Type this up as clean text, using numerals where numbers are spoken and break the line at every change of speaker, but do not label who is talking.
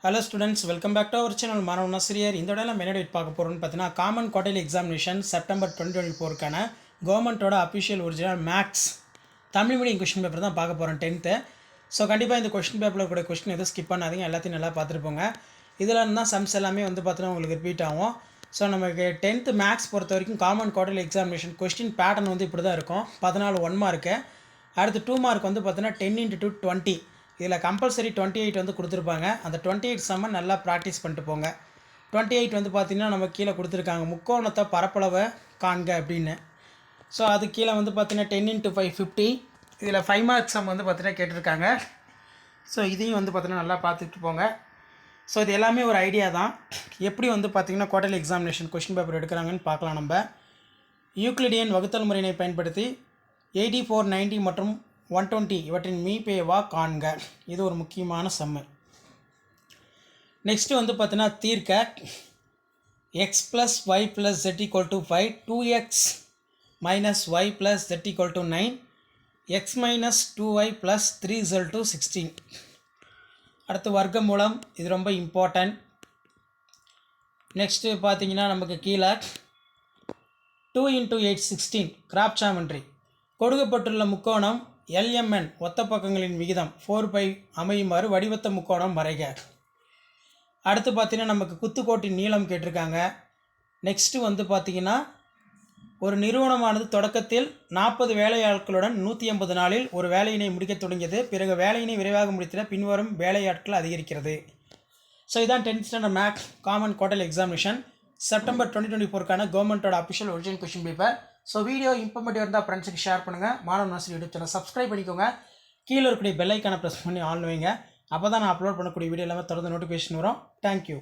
Hello students, welcome back to our channel. Manav Nasir. இந்த வீடியோல நம்ம என்ன டேட் பார்க்க போறோம்னு பார்த்தீங்கன்னா காமன் குவார்ட்டர்லி எக்ஸாமினேஷன் செப்டம்பர் 2024 க்கான கவர்மெண்டோட official original maths Tamil medium question paper தான் பார்க்க போறோம் 10th. ஸோ கண்டிப்பாக இந்த क्वेश्चन பேப்பரில் கூட क्वेश्चन எதுவும் ஸ்கிப் பண்ணாதீங்க, எல்லாத்தையும் நல்லா பார்த்துட்டு போங்க. இதில் இருந்தால் சம்ஸ் எல்லாமே வந்து பார்த்தீங்கன்னா உங்களுக்கு ரிப்பீட் ஆகும். ஸோ நமக்கு 10th மேக்ஸ் பொறுத்த வரைக்கும் common quarterly examination question pattern வந்து இப்படி தான் இருக்கும். 14 1 மார்க்கு, அடுத்து 2 மார்க் வந்து பார்த்தீங்கன்னா 10 × 20. இதில் கம்பல்சரி 28 வந்து கொடுத்துருப்பாங்க. அந்த 28 சம்ம நல்லா ப்ராக்டிஸ் பண்ணிட்டு போங்க. 28 வந்து பார்த்திங்கன்னா நம்ம கீழே கொடுத்துருக்காங்க முக்கோணத்தை பரப்பளவை காண்க அப்படின்னு. ஸோ அது கீழே வந்து பார்த்திங்கன்னா 10 × 5 50. இதில் 5 மார்க் சம் வந்து பார்த்திங்கன்னா கேட்டிருக்காங்க. ஸோ இதையும் வந்து பார்த்திங்கன்னா நல்லா பார்த்துட்டு போங்க. ஸோ இது எல்லாமே ஒரு ஐடியா தான். எப்படி வந்து பார்த்திங்கன்னா குவார்ட்டர்லி எக்ஸாமினேஷன் கொஸ்டின் பேப்பர் எடுக்கிறாங்கன்னு பார்க்கலாம். நம்ம யூக்ளிடியன் வகுத்தல் முறையினை பயன்படுத்தி 84 90 மற்றும் 120 இவற்றின் மீபேவா காண்க. இது ஒரு முக்கியமான சம்மு. நெக்ஸ்ட்டு வந்து பார்த்தீங்கன்னா தீர்க்க x + y + z = 5, 2x - y + z = 9, x - 2y + 3z = 16. அடுத்து வர்க்க மூலம், இது ரொம்ப இம்பார்ட்டன்ட். நெக்ஸ்ட்டு பார்த்தீங்கன்னா நமக்கு கீழே 2 × 8 16 கிராப் ஜாமெண்ட்ரி. கொடுக்கப்பட்டுள்ள முக்கோணம் LMN ஒத்த பக்கங்களின் விகிதம் 4π அமையுமாறு வடிவத்த முக்கோணம் வரைக. அடுத்து பார்த்தீங்கன்னா நமக்கு குத்துக்கோட்டின் நீளம் கேட்டிருக்காங்க. நெக்ஸ்ட்டு வந்து பார்த்திங்கன்னா ஒரு நிறுவனமானது தொடக்கத்தில் 40 வேலையாட்களுடன் 180 நாளில் ஒரு வேலையினை முடிக்க தொடங்கியது. பிறகு வேலையினை விரைவாக முடித்திட பின்வரும் வேலையாட்கள் அதிகரிக்கிறது. ஸோ இதான் 10th standard maths common quarterly examination September 2024க்கான கவர்மெண்ட்டோட official original question paper. So video informative இருந்தால் ஃப்ரெண்ட்ஸுக்கு ஷேர் பண்ணுங்கள். மாணவ நாசர் யூடியூப் சேனல் சப்ஸ்கிரைப் பண்ணிக்கோங்க. கீழே இருக்கக்கூடிய பெல் ஐக்கானை ப்ரெஸ் பண்ணி ஆன் வைங்க. அப்போ தான் நான் அப்லோட் பண்ணக்கூடிய வீடியோ எல்லாமே தொடர்ந்து நோட்டிஃபிகேஷன் வரும். தேங்க்யூ.